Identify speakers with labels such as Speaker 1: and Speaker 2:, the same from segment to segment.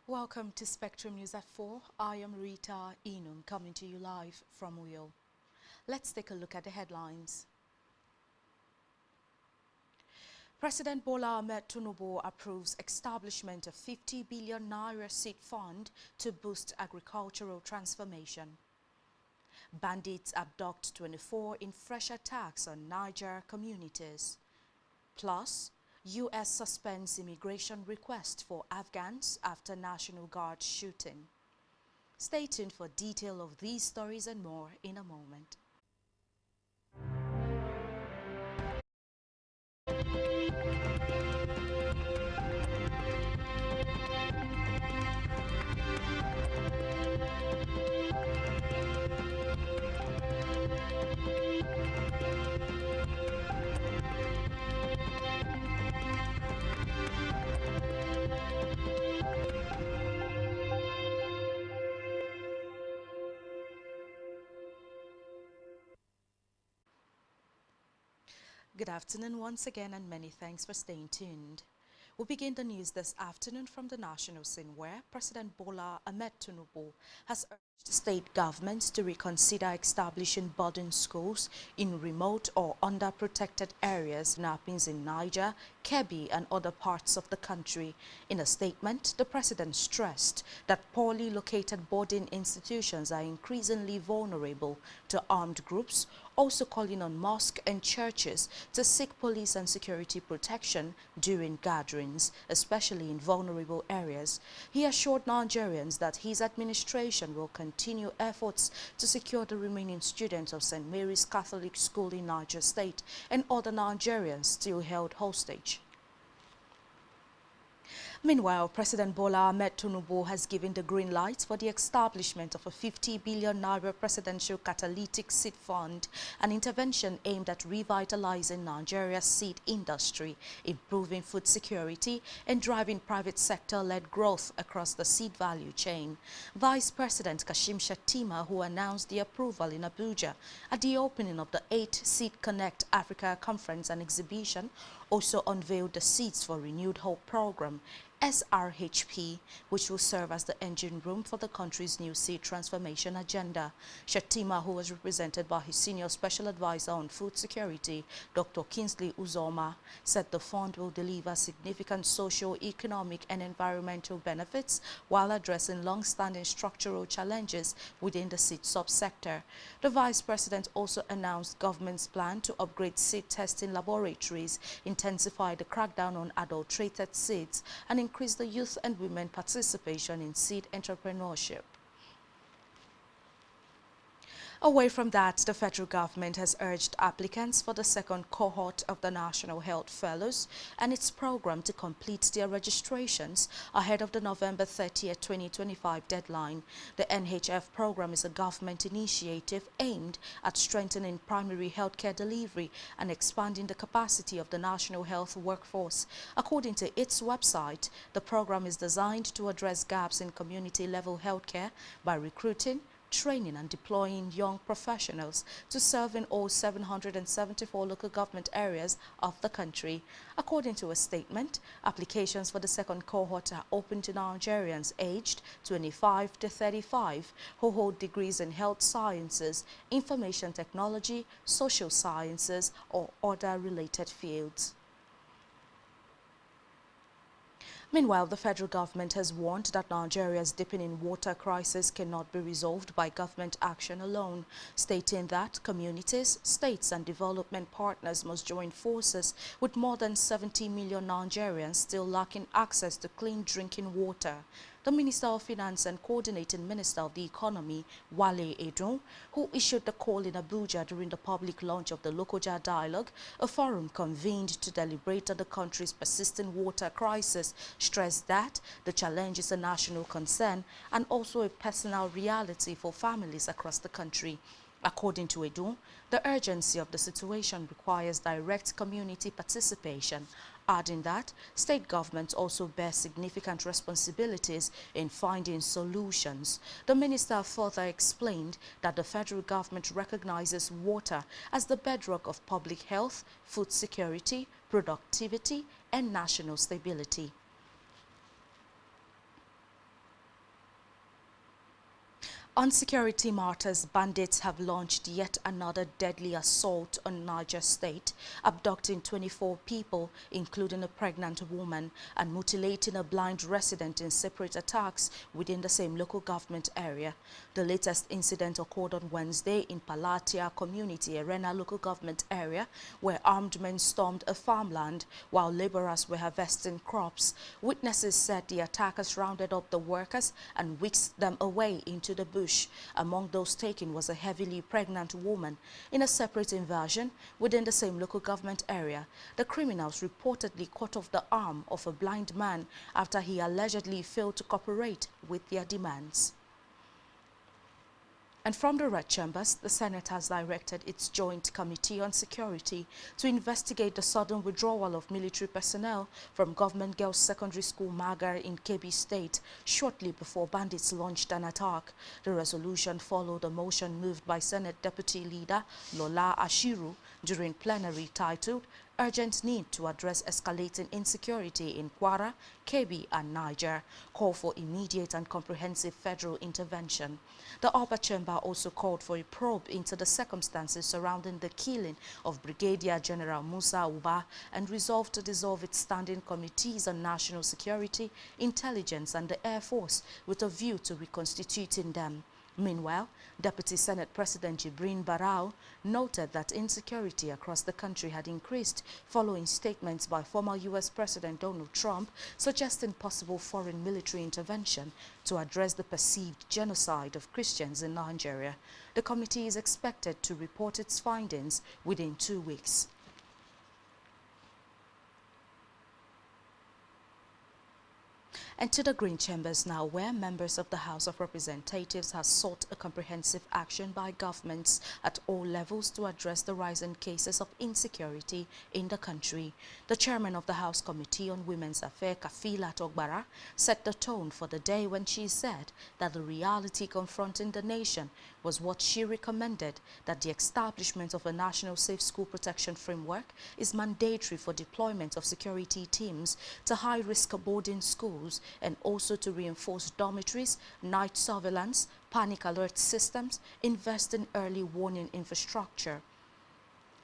Speaker 1: Welcome to Spectrum News at 4. I am Rita Inum, coming to you live from Uyo. Let's take a look at the headlines. President Bola Ahmed Tinubu approves establishment of 50 billion naira seed fund to boost agricultural transformation. Bandits abduct 24 in fresh attacks on Niger communities. Plus, U.S. suspends immigration request for Afghans after National Guard shooting. Stay tuned for detail of these stories and more in a moment. Good afternoon once again, and many thanks for staying tuned. We begin the news this afternoon from the national scene, where President Bola Ahmed Tinubu has urged state governments to reconsider establishing boarding schools in remote or underprotected areas, kidnappings in Niger, Kebbi and other parts of the country. In a statement, the president stressed that poorly located boarding institutions are increasingly vulnerable to armed groups, also calling on mosques and churches to seek police and security protection during gatherings, especially in vulnerable areas. He assured Nigerians that his administration will continue efforts to secure the remaining students of St. Mary's Catholic School in Niger State and other Nigerians still held hostage. Meanwhile, President Bola Ahmed Tinubu has given the green light for the establishment of a 50 billion naira presidential catalytic seed fund, an intervention aimed at revitalizing Nigeria's seed industry, improving food security, and driving private sector-led growth across the seed value chain. Vice President Kashim Shettima, who announced the approval in Abuja at the opening of the 8th Seed Connect Africa Conference and Exhibition, also unveiled the Seeds for Renewed Hope program, SRHP, which will serve as the engine room for the country's new seed transformation agenda. Shettima, who was represented by his senior special advisor on food security, Dr. Kingsley Uzoma, said the fund will deliver significant socio-economic and environmental benefits while addressing long-standing structural challenges within the seed subsector. The vice president also announced government's plan to upgrade seed testing laboratories, intensify the crackdown on adulterated seeds, and increase the youth and women participation in seed entrepreneurship. Away from that, the federal government has urged applicants for the second cohort of the National Health Fellows and its program to complete their registrations ahead of the November 30th, 2025 deadline. The NHF program is a government initiative aimed at strengthening primary healthcare delivery and expanding the capacity of the national health workforce. According to its website, the program is designed to address gaps in community-level healthcare by recruiting, training and deploying young professionals to serve in all 774 local government areas of the country. According to a statement, applications for the second cohort are open to Nigerians aged 25 to 35 who hold degrees in health sciences, information technology, social sciences, or other related fields. Meanwhile, the federal government has warned that Nigeria's deepening water crisis cannot be resolved by government action alone, stating that communities, states and development partners must join forces with more than 70 million Nigerians still lacking access to clean drinking water. the Minister of Finance and Coordinating Minister of the Economy, Wale Edun, who issued the call in Abuja during the public launch of the Lokoja Dialogue, a forum convened to deliberate on the country's persistent water crisis, stressed that the challenge is a national concern and also a personal reality for families across the country. According to Edu, the urgency of the situation requires direct community participation, adding that state governments also bear significant responsibilities in finding solutions. The minister further explained that the federal government recognizes water as the bedrock of public health, food security, productivity, and national stability. On security matters, bandits have launched yet another deadly assault on Niger State, abducting 24 people, including a pregnant woman, and mutilating a blind resident in separate attacks within the same local government area. The latest incident occurred on Wednesday in Palatia Community, Arena local government area, where armed men stormed a farmland while laborers were harvesting crops. Witnesses said the attackers rounded up the workers and whisked them away into the bush. Among those taken was a heavily pregnant woman. In a separate invasion within the same local government area, the criminals reportedly cut off the arm of a blind man after he allegedly failed to cooperate with their demands. And from the Red Chambers, the Senate has directed its Joint Committee on Security to investigate the sudden withdrawal of military personnel from Government Girls Secondary School Niger in Kebbi State shortly before bandits launched an attack. The resolution followed a motion moved by Senate Deputy Leader Lola Ashiru during plenary titled Urgent Need to Address Escalating Insecurity in Kwara, Kebbi and Niger, call for immediate and comprehensive federal intervention. The upper chamber also called for a probe into the circumstances surrounding the killing of Brigadier General Musa Uba and resolved to dissolve its standing committees on national security, intelligence and the Air Force with a view to reconstituting them. Meanwhile, Deputy Senate President Jibrin Barau noted that insecurity across the country had increased following statements by former U.S. President Donald Trump suggesting possible foreign military intervention to address the perceived genocide of Christians in Nigeria. The committee is expected to report its findings within 2 weeks. And to the Green Chambers now, where members of the House of Representatives have sought a comprehensive action by governments at all levels to address the rising cases of insecurity in the country. The chairman of the House Committee on Women's Affairs, Kafila Togbara, set the tone for the day when she said that the reality confronting the nation was what she recommended, that the establishment of a national safe school protection framework is mandatory for deployment of security teams to high-risk boarding schools and also to reinforce dormitories, night surveillance, panic alert systems, invest in early warning infrastructure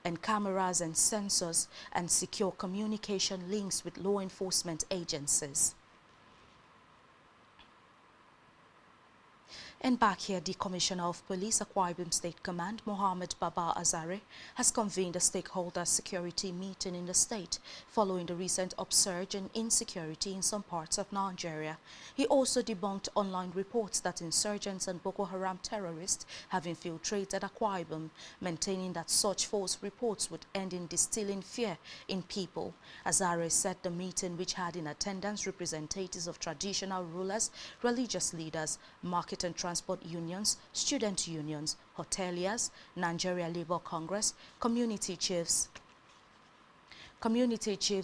Speaker 1: and cameras and sensors, and secure communication links with law enforcement agencies. And back here, the Commissioner of Police, Akwa Ibom State Command, Mohammed Baba Azare, has convened a stakeholder security meeting in the state following the recent upsurge in insecurity in some parts of Nigeria. He also debunked online reports that insurgents and Boko Haram terrorists have infiltrated Akwa Ibom, maintaining that such false reports would end in distilling fear in people. Azare said the meeting, which had in attendance representatives of traditional rulers, religious leaders, market and transport unions, student unions, hoteliers, Nigeria Labour Congress, community chiefs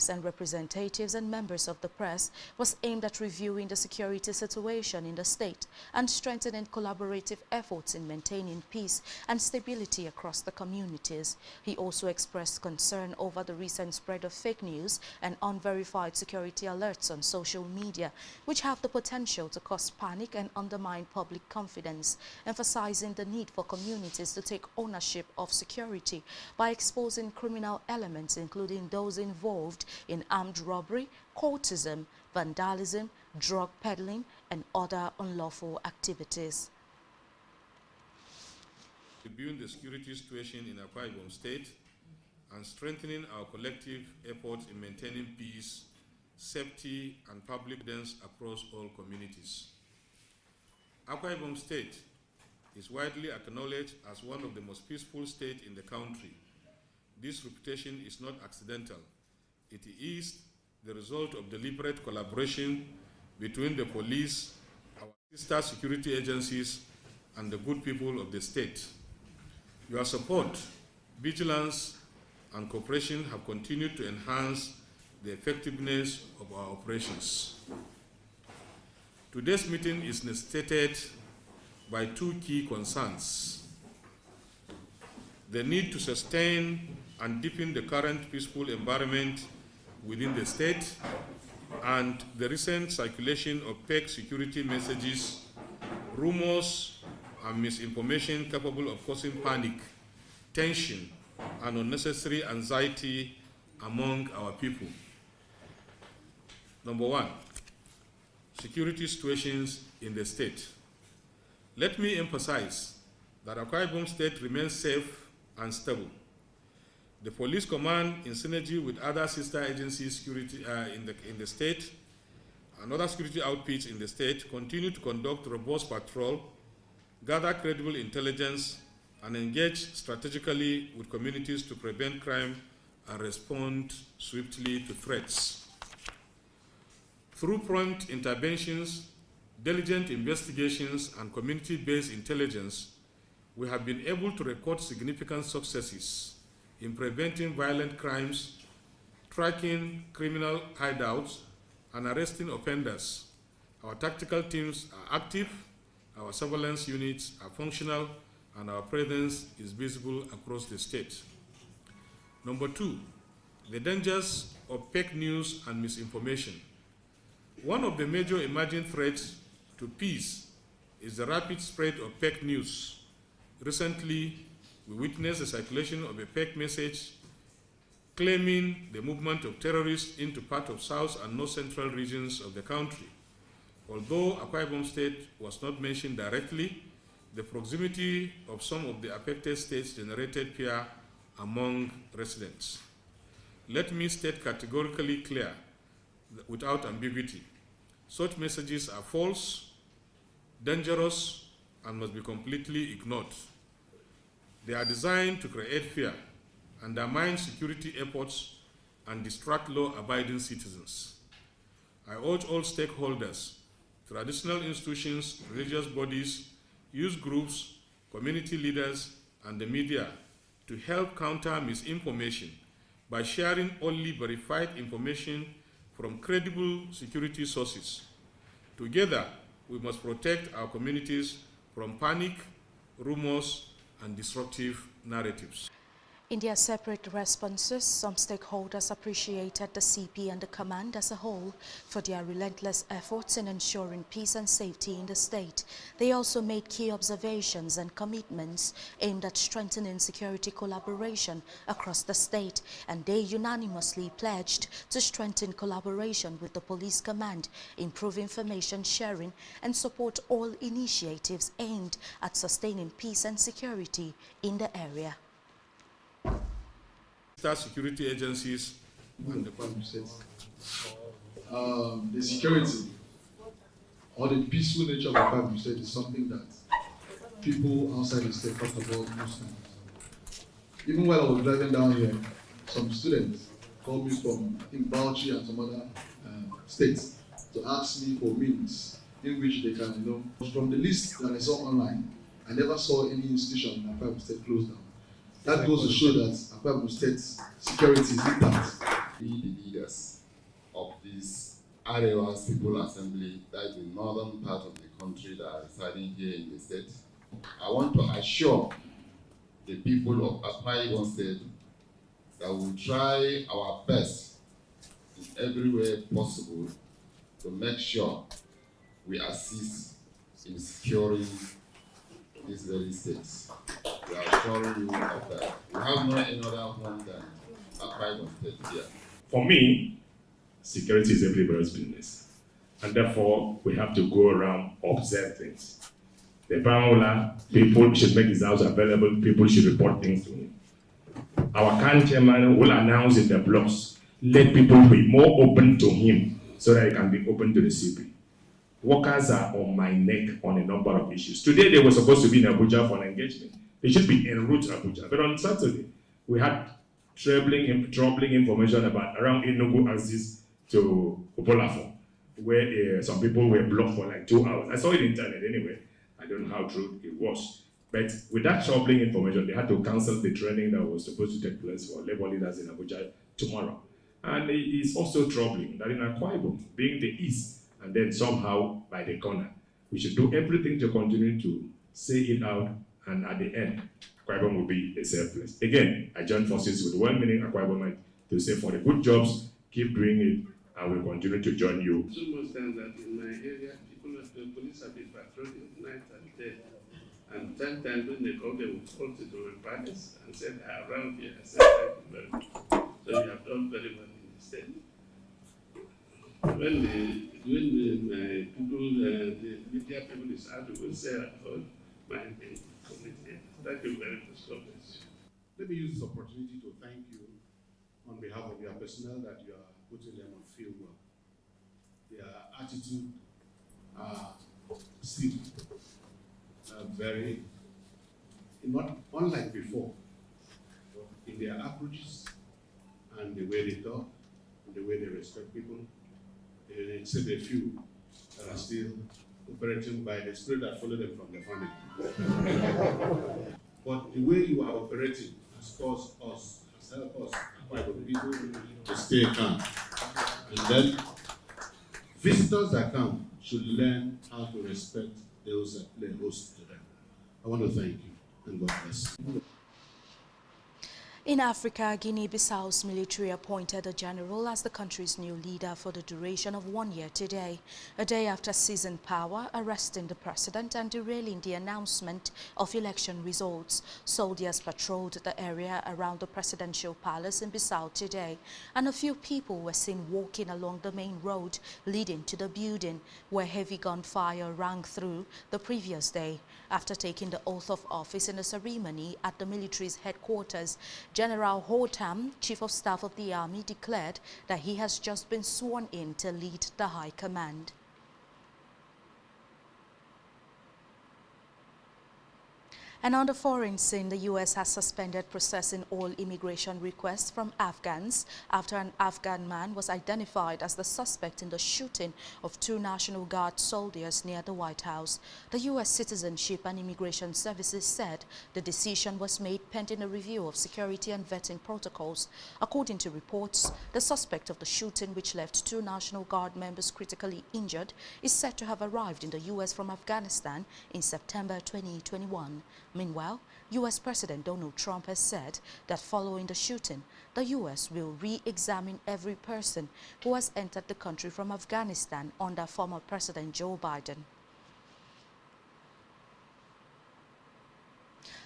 Speaker 1: and representatives and members of the press, was aimed at reviewing the security situation in the state and strengthening collaborative efforts in maintaining peace and stability across the communities. He also expressed concern over the recent spread of fake news and unverified security alerts on social media, which have the potential to cause panic and undermine public confidence, emphasizing the need for communities to take ownership of security by exposing criminal elements, including those involved in armed robbery, cultism, vandalism, drug peddling, and other unlawful activities.
Speaker 2: Reviewing the security situation in Akwa Ibom State and strengthening our collective efforts in maintaining peace, safety, and public confidence across all communities. Akwa Ibom State is widely acknowledged as one of the most peaceful states in the country. This reputation is not accidental. It is the result of deliberate collaboration between the police, our sister security agencies, and the good people of the state. Your support, vigilance, and cooperation have continued to enhance the effectiveness of our operations. Today's meeting is necessitated by two key concerns: the need to sustain and deepen the current peaceful environment within the state, and the recent circulation of fake security messages, rumors, and misinformation capable of causing panic, tension, and unnecessary anxiety among our people. Number one, security situations in the state. Let me emphasize that Akwa Ibom State remains safe and stable. The police command, in synergy with other sister agencies in the state and other security outfits in the state, continue to conduct robust patrol, gather credible intelligence, and engage strategically with communities to prevent crime and respond swiftly to threats. Through prompt interventions, diligent investigations, and community-based intelligence, we have been able to record significant successes in preventing violent crimes, tracking criminal hideouts, and arresting offenders. Our tactical teams are active, our surveillance units are functional, and our presence is visible across the state. Number two, the dangers of fake news and misinformation. One of the major emerging threats to peace is the rapid spread of fake news. Recently, we witnessed the circulation of a fake message claiming the movement of terrorists into part of south and north central regions of the country. Although Akwa Ibom State was not mentioned directly, the proximity of some of the affected states generated fear among residents. Let me state categorically clear, without ambiguity: such messages are false, dangerous, and must be completely ignored. They are designed to create fear, undermine security efforts, and distract law-abiding citizens. I urge all stakeholders, traditional institutions, religious bodies, youth groups, community leaders, and the media to help counter misinformation by sharing only verified information from credible security sources. Together, we must protect our communities from panic, rumors, and disruptive narratives.
Speaker 1: In their separate responses, some stakeholders appreciated the CP and the command as a whole for their relentless efforts in ensuring peace and safety in the state. They also made key observations and commitments aimed at strengthening security collaboration across the state, and they unanimously pledged to strengthen collaboration with the police command, improve information sharing, and support all initiatives aimed at sustaining peace and security in the area.
Speaker 2: Security agencies and the
Speaker 3: security or the peaceful nature of the Akwa Ibom State is something that people outside the state talk about most times. Even while I was driving down here, some students called me from, I think, Bauchi and some other states to ask me for means in which they can, from the list that I saw online, I never saw any institution in Akwa Ibom State closed down. That goes to show that Akwa Ibom State's security is intact.
Speaker 4: We, the leaders of this Arewa's People Assembly, that is the northern part of the country that are residing here in the state, I want to assure the people of Akwa Ibom State that we will try our best in every way possible to make sure we assist in securing these very states. We are assuring you of that. We have no other home than Akwa Ibom State here.
Speaker 5: For me, security is everybody's business. And therefore, we have to go around, observe things. The Bangla, people should make his house available, people should report things to him. Our county chairman will announce in the blogs, let people be more open to him so that he can be open to the CP. workers are on my neck on a number of issues. Today they were supposed to be in Abuja for an engagement. They should be en route to Abuja. But on Saturday, we had troubling information about around Enugu axis to Obolafo, where some people were blocked for like 2 hours. I saw it on the internet anyway. I don't know how true it was. But with that troubling information, they had to cancel the training that was supposed to take place for labor leaders in Abuja tomorrow. And it is also troubling that in Akwa Ibom, being the east, and then somehow by the corner, we should do everything to continue to say it out, and at the end, Akwa Ibom will be a safe place. Again, I join forces with well-meaning Akwa Ibomite to say for the good jobs, keep doing it, and we'll continue to join you.
Speaker 6: So much time that in my area, the police have been patrolling night and day. And sometimes when they come, they will call to the parties and say, around here, I said, thank you very much. So you have done very well in the state. When my people, the media people is out, we will say, I hold my committee. Thank you very much. God bless you.
Speaker 7: Let me use this opportunity to thank you on behalf of your personnel that you are putting them on field work. Their attitude still very, not unlike before, in their approaches and the way they talk, and the way they respect people, except a few that are still operating by the spirit that followed them from the family. But the way you are operating has caused us, has helped us, quite a people, to stay calm. And then visitors that come should learn how to respect those that play host to them. I want to thank you, and God bless you.
Speaker 1: In Africa, Guinea-Bissau's military appointed a general as the country's new leader for the duration of 1 year today, a day after seizing power, arresting the president and derailing the announcement of election results. Soldiers patrolled the area around the presidential palace in Bissau today, and a few people were seen walking along the main road leading to the building, where heavy gunfire rang through the previous day. After taking the oath of office in a ceremony at the military's headquarters, General Hotam, Chief of Staff of the Army, declared that he has just been sworn in to lead the High Command. And on the foreign scene, the U.S. has suspended processing all immigration requests from Afghans after an Afghan man was identified as the suspect in the shooting of 2 National Guard soldiers near the White House. The U.S. Citizenship and Immigration Services said the decision was made pending a review of security and vetting protocols. According to reports, the suspect of the shooting, which left 2 National Guard members critically injured, is said to have arrived in the U.S. from Afghanistan in September 2021. Meanwhile, U.S. President Donald Trump has said that following the shooting, the U.S. will re-examine every person who has entered the country from Afghanistan under former President Joe Biden.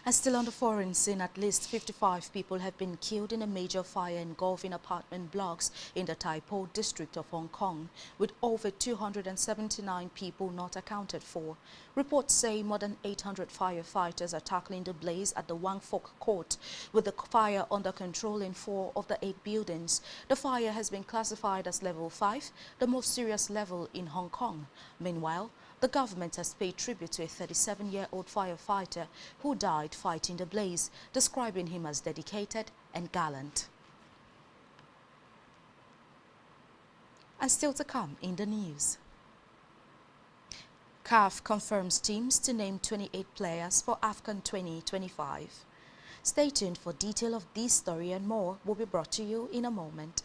Speaker 1: And still on the foreign scene, at least 55 people have been killed in a major fire engulfing apartment blocks in the Tai Po district of Hong Kong, with over 279 people not accounted for. Reports say more than 800 firefighters are tackling the blaze at the Wang Fok Court, with the fire under control in 4 of the 8 buildings. The fire has been classified as level 5, the most serious level in Hong Kong. Meanwhile, the government has paid tribute to a 37-year-old firefighter who died fighting the blaze, describing him as dedicated and gallant. And still to come in the news. CAF confirms teams to name 28 players for AFCON 2025. Stay tuned for detail of this story and more will be brought to you in a moment.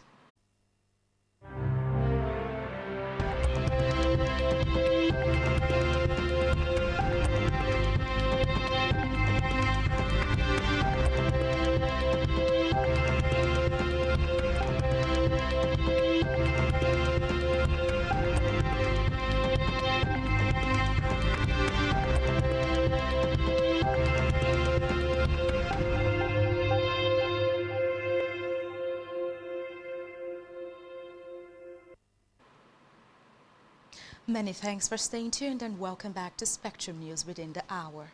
Speaker 1: Many thanks for staying tuned and welcome back to Spectrum News within the hour.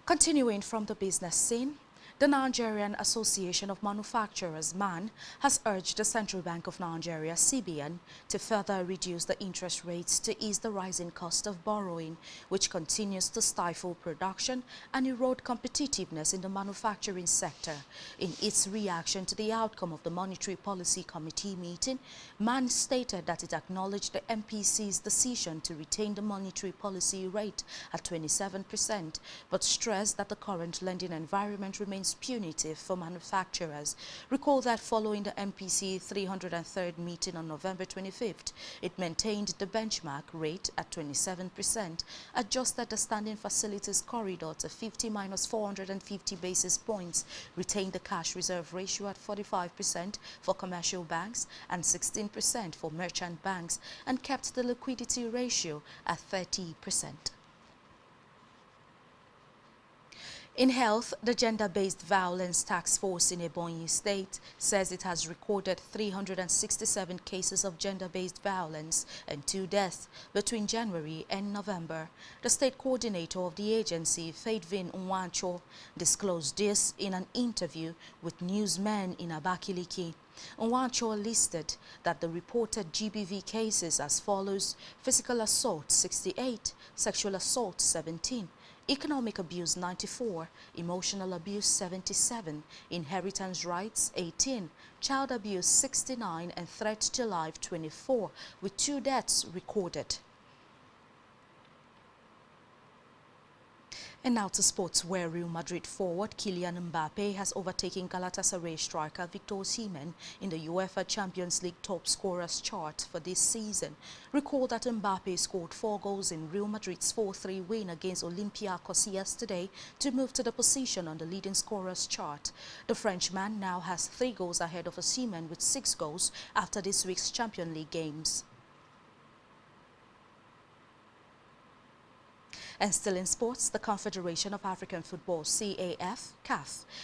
Speaker 1: Continuing from the business scene, The Nigerian Association of Manufacturers, MAN, has urged the Central Bank of Nigeria, CBN, to further reduce the interest rates to ease the rising cost of borrowing, which continues to stifle production and erode competitiveness in the manufacturing sector. In its reaction to the outcome of the Monetary Policy Committee meeting, MAN stated that it acknowledged the MPC's decision to retain the monetary policy rate at 27%, but stressed that the current lending environment remains punitive for manufacturers. Recall that following the MPC 303rd meeting on November 25th, it maintained the benchmark rate at 27%, adjusted the standing facilities corridor to 50 minus 450 basis points, retained the cash reserve ratio at 45% for commercial banks and 16% for merchant banks, and kept the liquidity ratio at 30%. In health, the Gender-Based Violence Task Force in Ebonyi State says it has recorded 367 cases of gender-based violence and 2 deaths between January and November. The state coordinator of the agency, Faithvin Nwancho, disclosed this in an interview with newsmen in Abakiliki. Nwancho listed that the reported GBV cases as follows: physical assault 68, sexual assault 17, economic abuse 94, emotional abuse 77, inheritance rights 18, child abuse 69, and threat to life 24, with 2 deaths recorded. And now to sports, where Real Madrid forward Kylian Mbappe has overtaken Galatasaray striker Victor Osimhen in the UEFA Champions League top scorers chart for this season. Recall that Mbappe scored 4 goals in Real Madrid's 4-3 win against Olympiacos yesterday to move to the position on the leading scorers chart. The Frenchman now has 3 goals ahead of Osimhen with 6 goals after this week's Champions League games. And still in sports, the Confederation of African Football, CAF,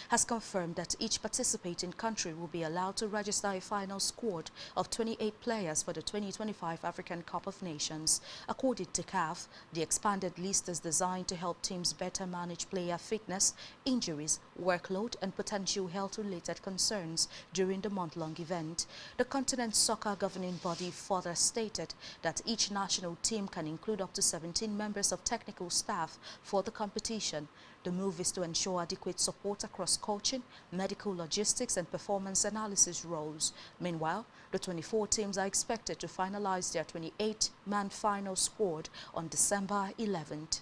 Speaker 1: has confirmed that each participating country will be allowed to register a final squad of 28 players for the 2025 African Cup of Nations. According to CAF, the expanded list is designed to help teams better manage player fitness, injuries, workload, and potential health-related concerns during the month-long event. The continent's soccer governing body further stated that each national team can include up to 17 members of technical staff for the competition. The move is to ensure adequate support across coaching, medical logistics, and performance analysis roles. Meanwhile, the 24 teams are expected to finalize their 28-man final squad on December 11th.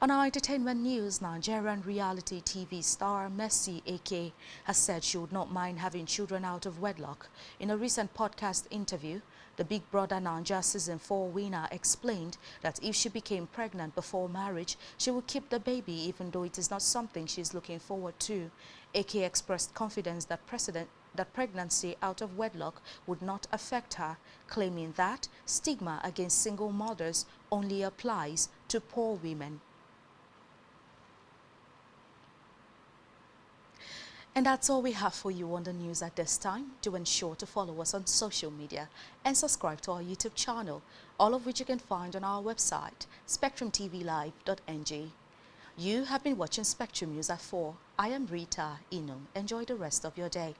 Speaker 1: On our entertainment news, Nigerian reality TV star Mercy Eke has said she would not mind having children out of wedlock. In a recent podcast interview, the Big Brother Niger Season 4 winner explained that if she became pregnant before marriage, she would keep the baby even though it is not something she is looking forward to. Eke expressed confidence that pregnancy out of wedlock would not affect her, claiming that stigma against single mothers only applies to poor women. And that's all we have for you on the news at this time. Do ensure to follow us on social media and subscribe to our YouTube channel, all of which you can find on our website, spectrumtvlive.ng. You have been watching Spectrum News at 4. I am Rita Inum. Enjoy the rest of your day.